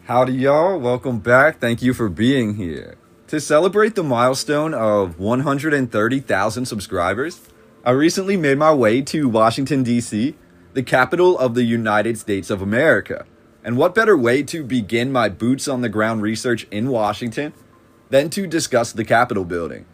Howdy, y'all. Welcome back. Thank you for being here. To celebrate the milestone of 130,000 subscribers, I recently made my way to Washington, D.C., the capital of the United States of America. And what better way to begin my boots on the ground research in Washington than to discuss the Capitol building?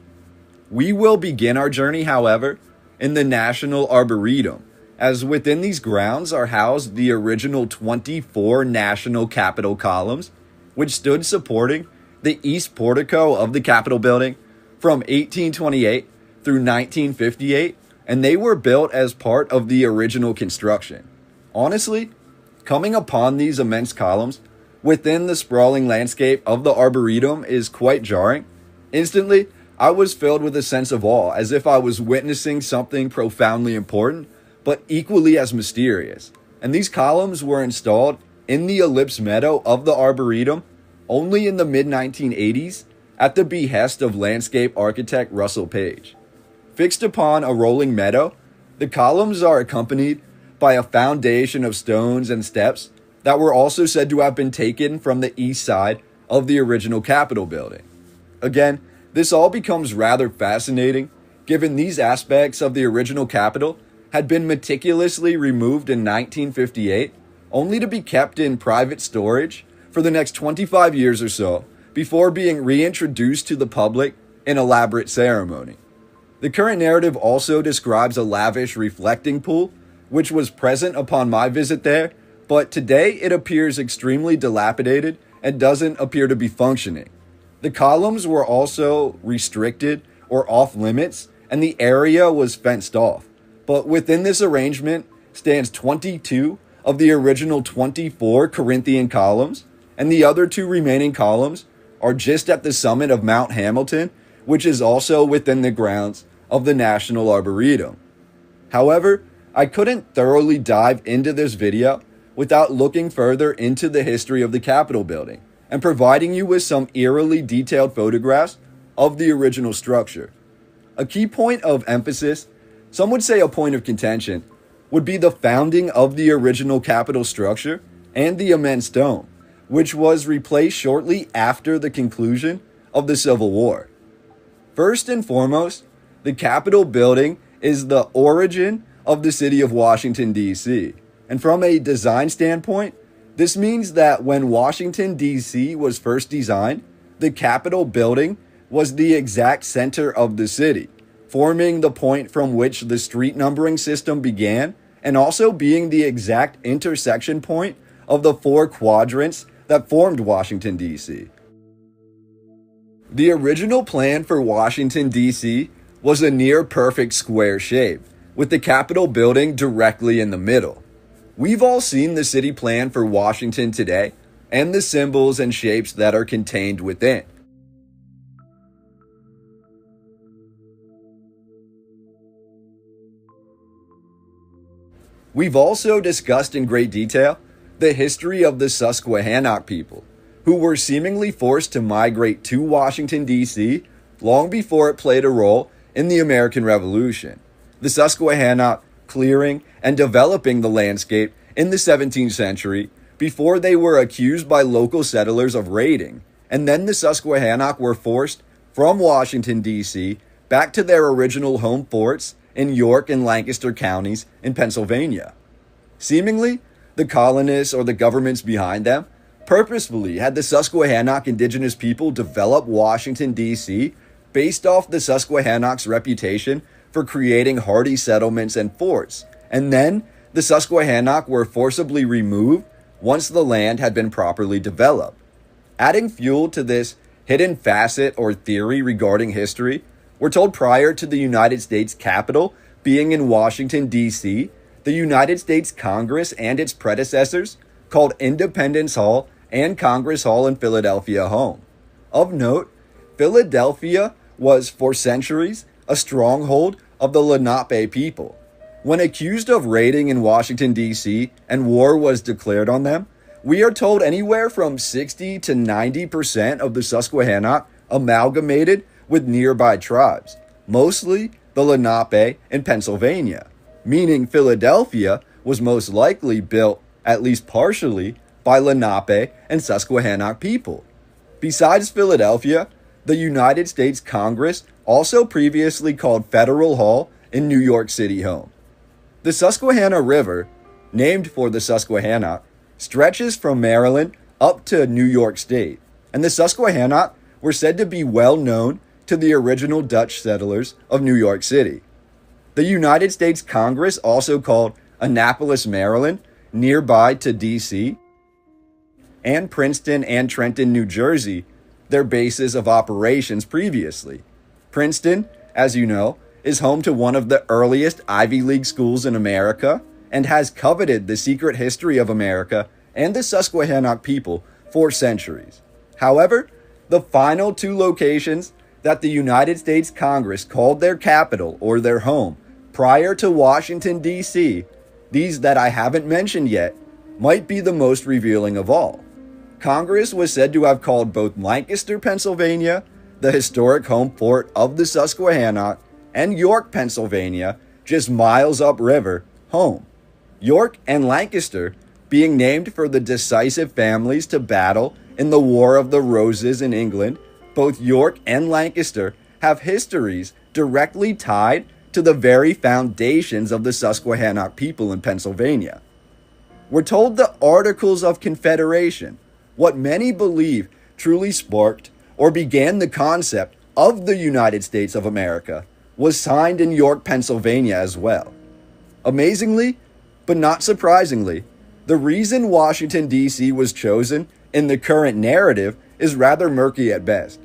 We will begin our journey, however, in the National Arboretum, as within these grounds are housed the original 24 National Capitol columns, which stood supporting the east portico of the Capitol building from 1828 through 1958, and they were built as part of the original construction. Honestly, coming upon these immense columns within the sprawling landscape of the Arboretum is quite jarring. Instantly, I was filled with a sense of awe, as if I was witnessing something profoundly important, but equally as mysterious. And these columns were installed in the ellipse meadow of the Arboretum only in the mid-1980s at the behest of landscape architect Russell Page. Fixed upon a rolling meadow, the columns are accompanied by a foundation of stones and steps that were also said to have been taken from the east side of the original Capitol building. Again, this all becomes rather fascinating, given these aspects of the original Capitol had been meticulously removed in 1958, only to be kept in private storage for the next 25 years or so, before being reintroduced to the public in elaborate ceremony. The current narrative also describes a lavish reflecting pool, which was present upon my visit there, but today it appears extremely dilapidated and doesn't appear to be functioning. The columns were also restricted or off limits, and the area was fenced off. But within this arrangement stands 22 of the original 24 Corinthian columns, and the other two remaining columns are just at the summit of Mount Hamilton, which is also within the grounds of the National Arboretum. However, I couldn't thoroughly dive into this video without looking further into the history of the Capitol building and providing you with some eerily detailed photographs of the original structure. A key point of emphasis, some would say a point of contention, would be the founding of the original Capitol structure and the immense dome, which was replaced shortly after the conclusion of the Civil War. First and foremost, the Capitol building is the origin of the city of Washington, D.C. And from a design standpoint, this means that when Washington, D.C. was first designed, the Capitol building was the exact center of the city, forming the point from which the street numbering system began, and also being the exact intersection point of the four quadrants that formed Washington, D.C. The original plan for Washington, D.C. was a near-perfect square shape, with the Capitol building directly in the middle. We've all seen the city plan for Washington today, and the symbols and shapes that are contained within. We've also discussed in great detail the history of the Susquehannock people, who were seemingly forced to migrate to Washington, D.C. long before it played a role in the American Revolution. The Susquehannock clearing and developing the landscape in the 17th century before they were accused by local settlers of raiding, and then the Susquehannock were forced from Washington, D.C. back to their original home forts in York and Lancaster counties in Pennsylvania. Seemingly, the colonists or the governments behind them purposefully had the Susquehannock indigenous people develop Washington, D.C. based off the Susquehannock's reputation for creating hardy settlements and forts, and then the Susquehannock were forcibly removed once the land had been properly developed. Adding fuel to this hidden facet or theory regarding history, we're told prior to the United States Capitol being in Washington, D.C., the United States Congress and its predecessors called Independence Hall and Congress Hall in Philadelphia home. Of note, Philadelphia was for centuries a stronghold of the Lenape people. When accused of raiding in Washington, D.C., and war was declared on them, we are told anywhere from 60 to 90% of the Susquehannock amalgamated with nearby tribes, mostly the Lenape in Pennsylvania, meaning Philadelphia was most likely built, at least partially, by Lenape and Susquehannock people. Besides Philadelphia, the United States Congress also previously called Federal Hall in New York City home. The Susquehanna River, named for the Susquehannock, stretches from Maryland up to New York State, and the Susquehannock were said to be well known to the original Dutch settlers of New York City. The United States Congress also called Annapolis, Maryland, nearby to D.C., and Princeton and Trenton, New Jersey, their bases of operations previously. Princeton, as you know, is home to one of the earliest Ivy League schools in America and has coveted the secret history of America and the Susquehannock people for centuries. However, the final two locations that the United States Congress called their capital or their home prior to Washington, D.C., these that I haven't mentioned yet, might be the most revealing of all. Congress was said to have called both Lancaster, Pennsylvania, the historic home fort of the Susquehannock, and York, Pennsylvania, just miles upriver, home. York and Lancaster being named for the decisive families to battle in the War of the Roses in England, both York and Lancaster have histories directly tied to the very foundations of the Susquehannock people in Pennsylvania. We're told the Articles of Confederation, what many believe truly sparked or began the concept of the United States of America, was signed in York, Pennsylvania as well. Amazingly, but not surprisingly, the reason Washington, D.C. was chosen in the current narrative is rather murky at best.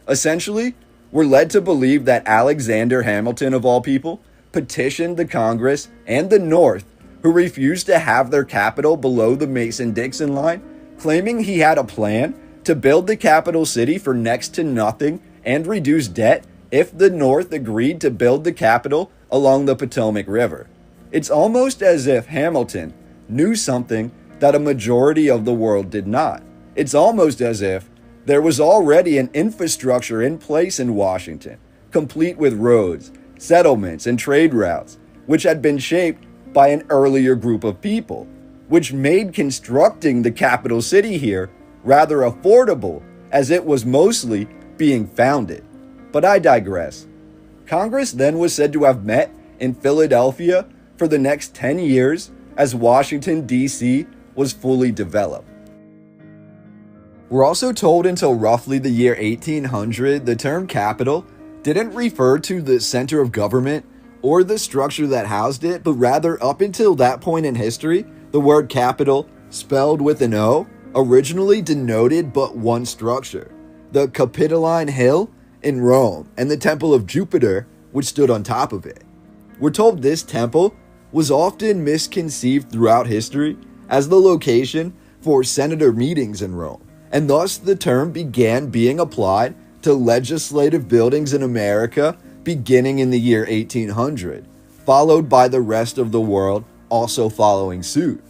Essentially, we're led to believe that Alexander Hamilton, of all people, petitioned the Congress and the North, who refused to have their capital below the Mason-Dixon line, claiming he had a plan to build the capital city for next to nothing and reduce debt if the North agreed to build the capital along the Potomac River. It's almost as if Hamilton knew something that a majority of the world did not. It's almost as if there was already an infrastructure in place in Washington, complete with roads, settlements, and trade routes, which had been shaped by an earlier group of people, which made constructing the capital city here rather affordable as it was mostly being founded. But I digress. Congress then was said to have met in Philadelphia for the next 10 years as Washington, D.C. was fully developed. We're also told until roughly the year 1800, the term capital didn't refer to the center of government or the structure that housed it, but rather up until that point in history, the word capital, spelled with an O, originally denoted but one structure, the Capitoline Hill in Rome and the Temple of Jupiter, which stood on top of it. We're told this temple was often misconceived throughout history as the location for senator meetings in Rome, and thus the term began being applied to legislative buildings in America beginning in the year 1800, followed by the rest of the world also following suit.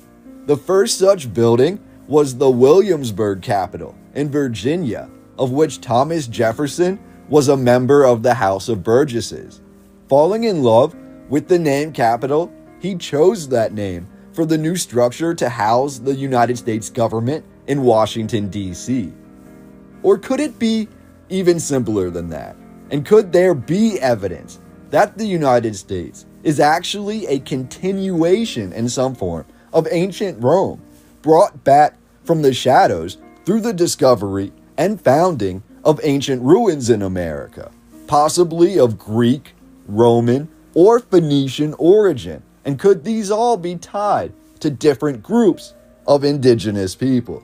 The first such building was the Williamsburg Capitol in Virginia, of which Thomas Jefferson was a member of the House of Burgesses. Falling in love with the name Capitol, he chose that name for the new structure to house the United States government in Washington, D.C. Or could it be even simpler than that? And could there be evidence that the United States is actually a continuation in some form of ancient Rome, brought back from the shadows through the discovery and founding of ancient ruins in America, possibly of Greek, Roman, or Phoenician origin? And could these all be tied to different groups of indigenous people?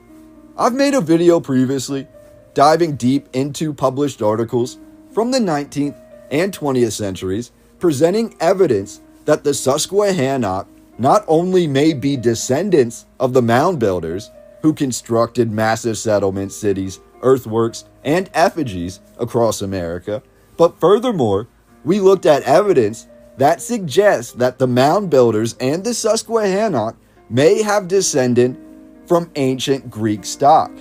I've made a video previously diving deep into published articles from the 19th and 20th centuries presenting evidence that the Susquehannock not only may be descendants of the mound builders who constructed massive settlements, cities, earthworks, and effigies across America, but furthermore, we looked at evidence that suggests that the mound builders and the Susquehannock may have descended from ancient Greek stock,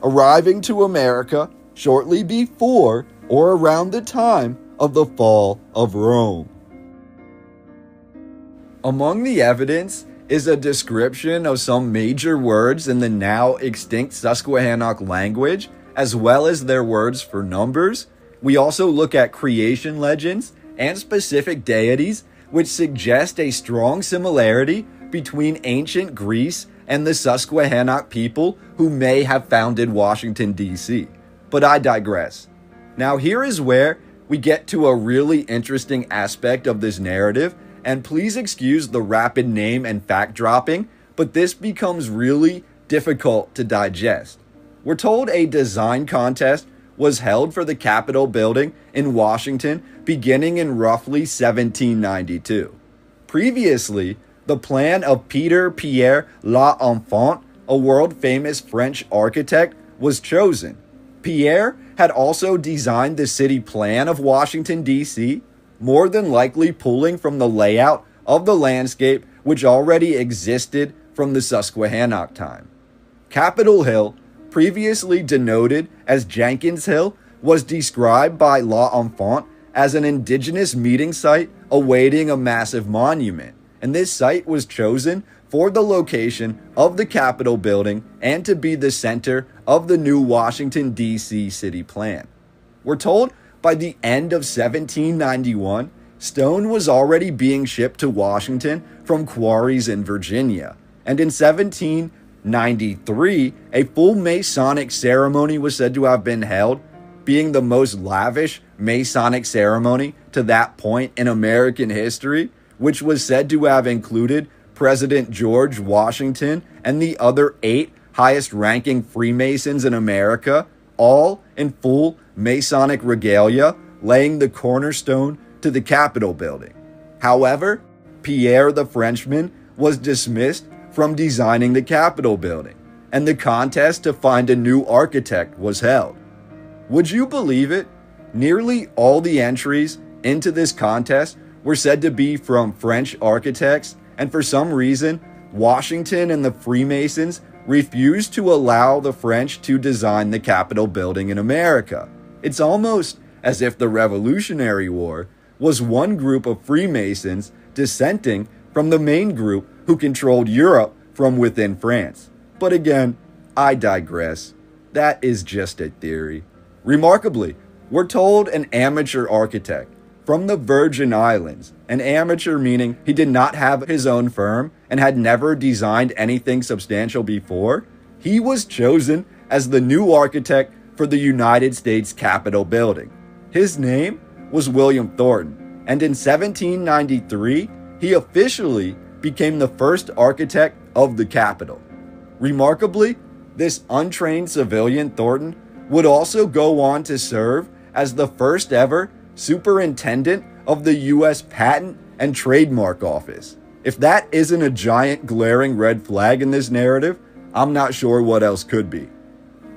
arriving to America shortly before or around the time of the fall of Rome. Among the evidence is a description of some major words in the now extinct Susquehannock language, as well as their words for numbers. We also look at creation legends and specific deities, which suggest a strong similarity between ancient Greece and the Susquehannock people who may have founded Washington, D.C. But I digress. Now, here is where we get to a really interesting aspect of this narrative, and please excuse the rapid name and fact dropping, but this becomes really difficult to digest. We're told a design contest was held for the Capitol building in Washington beginning in roughly 1792. Previously, the plan of Peter Pierre L'Enfant, a world-famous French architect, was chosen. Pierre had also designed the city plan of Washington, D.C., more than likely pulling from the layout of the landscape which already existed from the Susquehannock time. Capitol Hill, previously denoted as Jenkins Hill, was described by L'Enfant as an indigenous meeting site awaiting a massive monument, and this site was chosen for the location of the Capitol building and to be the center of the new Washington, D.C. city plan. We're told by the end of 1791, stone was already being shipped to Washington from quarries in Virginia, and in 1793, a full Masonic ceremony was said to have been held, being the most lavish Masonic ceremony to that point in American history, which was said to have included President George Washington and the other 8 highest-ranking Freemasons in America, all in full Masonic regalia, laying the cornerstone to the Capitol building. However, Pierre the Frenchman was dismissed from designing the Capitol building, and the contest to find a new architect was held. Would you believe it? Nearly all the entries into this contest were said to be from French architects, and for some reason, Washington and the Freemasons refused to allow the French to design the Capitol building in America. It's almost as if the Revolutionary War was one group of Freemasons dissenting from the main group who controlled Europe from within France. But again, I digress. That is just a theory. Remarkably, we're told an amateur architect from the Virgin Islands, an amateur meaning he did not have his own firm and had never designed anything substantial before, he was chosen as the new architect for the United States Capitol building. His name was William Thornton, and in 1793, he officially became the first architect of the Capitol. Remarkably, this untrained civilian Thornton would also go on to serve as the first ever superintendent of the U.S. Patent and Trademark Office. If that isn't a giant glaring red flag in this narrative, I'm not sure what else could be.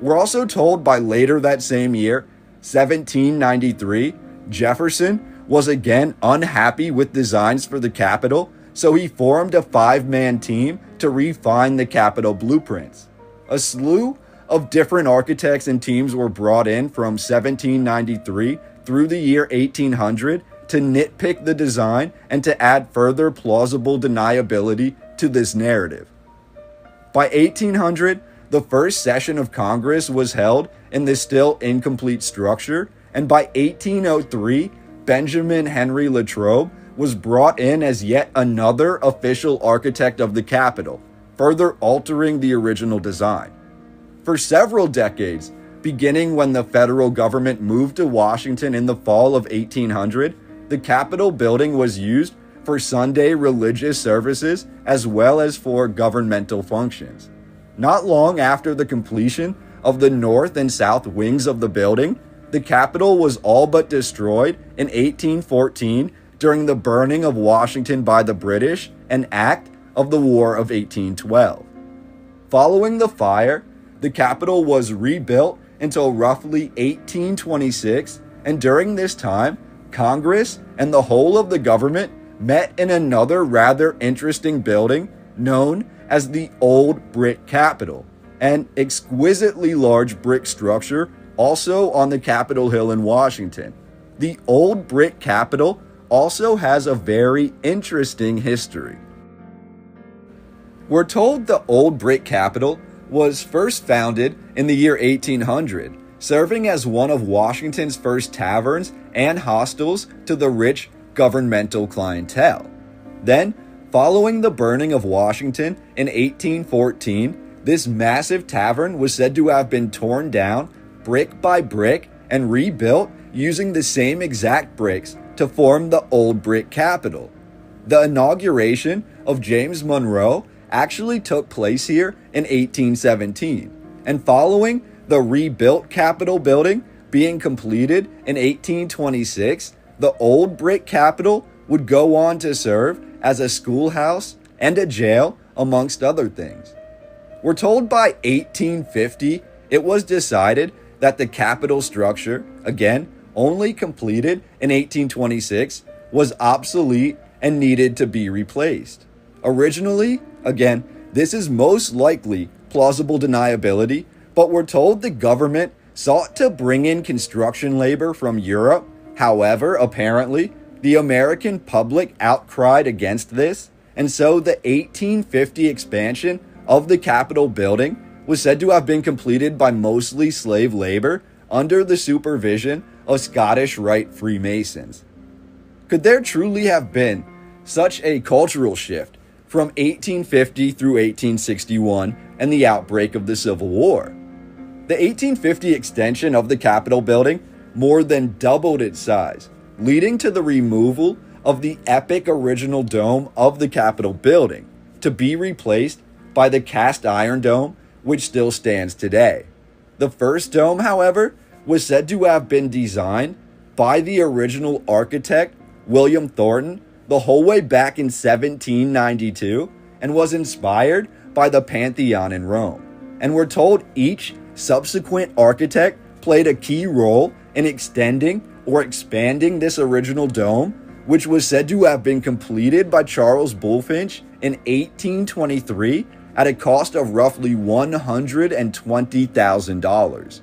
We're also told by later that same year, 1793, Jefferson was again unhappy with designs for the Capitol, so he formed a 5-man team to refine the Capitol blueprints. A slew of different architects and teams were brought in from 1793 through the year 1800 to nitpick the design and to add further plausible deniability to this narrative. By 1800, the first session of Congress was held in the still incomplete structure, and by 1803, Benjamin Henry Latrobe was brought in as yet another official architect of the Capitol, further altering the original design. For several decades, beginning when the federal government moved to Washington in the fall of 1800, the Capitol building was used for Sunday religious services as well as for governmental functions. Not long after the completion of the north and south wings of the building, the Capitol was all but destroyed in 1814 during the burning of Washington by the British, an act of the War of 1812. Following the fire, the Capitol was rebuilt until roughly 1826, and during this time, Congress and the whole of the government met in another rather interesting building known as the Old Brick Capitol, an exquisitely large brick structure also on the Capitol Hill in Washington. The Old Brick Capitol also has a very interesting history. We're told the old brick Capitol was first founded in the year 1800, serving as one of Washington's first taverns and hostels to the rich governmental clientele. Then, following the burning of Washington in 1814, this massive tavern was said to have been torn down brick by brick and rebuilt using the same exact bricks to form the old brick Capitol. The inauguration of James Monroe actually took place here in 1817, and following the rebuilt Capitol building being completed in 1826, the old brick Capitol would go on to serve as a schoolhouse and a jail, amongst other things. We're told by 1850 it was decided that the Capitol structure, again, only completed in 1826, was obsolete and needed to be replaced. Originally, again, this is most likely plausible deniability, but we're told the government sought to bring in construction labor from Europe. However, apparently, the American public outcried against this, and so the 1850 expansion of the Capitol building was said to have been completed by mostly slave labor under the supervision of Scottish Rite Freemasons. Could there truly have been such a cultural shift from 1850 through 1861 and the outbreak of the Civil War? The 1850 extension of the Capitol building more than doubled its size, leading to the removal of the epic original dome of the Capitol building to be replaced by the cast iron dome, which still stands today. The first dome, however, was said to have been designed by the original architect, William Thornton, the whole way back in 1792, and was inspired by the Pantheon in Rome. And we're told each subsequent architect played a key role in extending or expanding this original dome, which was said to have been completed by Charles Bulfinch in 1823 at a cost of roughly $120,000.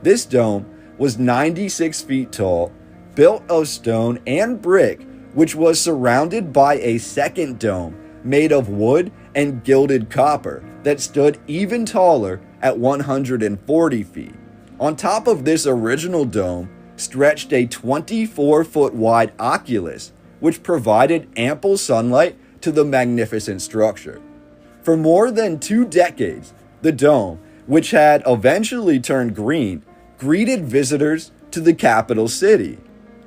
This dome was 96 feet tall, built of stone and brick, which was surrounded by a second dome made of wood and gilded copper that stood even taller at 140 feet. On top of this original dome stretched a 24-foot wide oculus, which provided ample sunlight to the magnificent structure. For more than 2 decades, the dome, which had eventually turned green, greeted visitors to the capital city.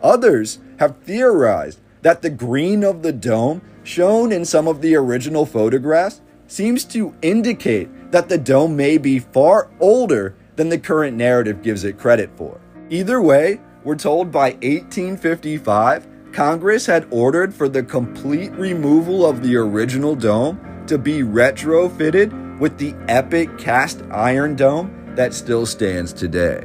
Others have theorized that the green of the dome shown in some of the original photographs seems to indicate that the dome may be far older than the current narrative gives it credit for. Either way, we're told by 1855, Congress had ordered for the complete removal of the original dome to be retrofitted with the epic cast iron dome that still stands today.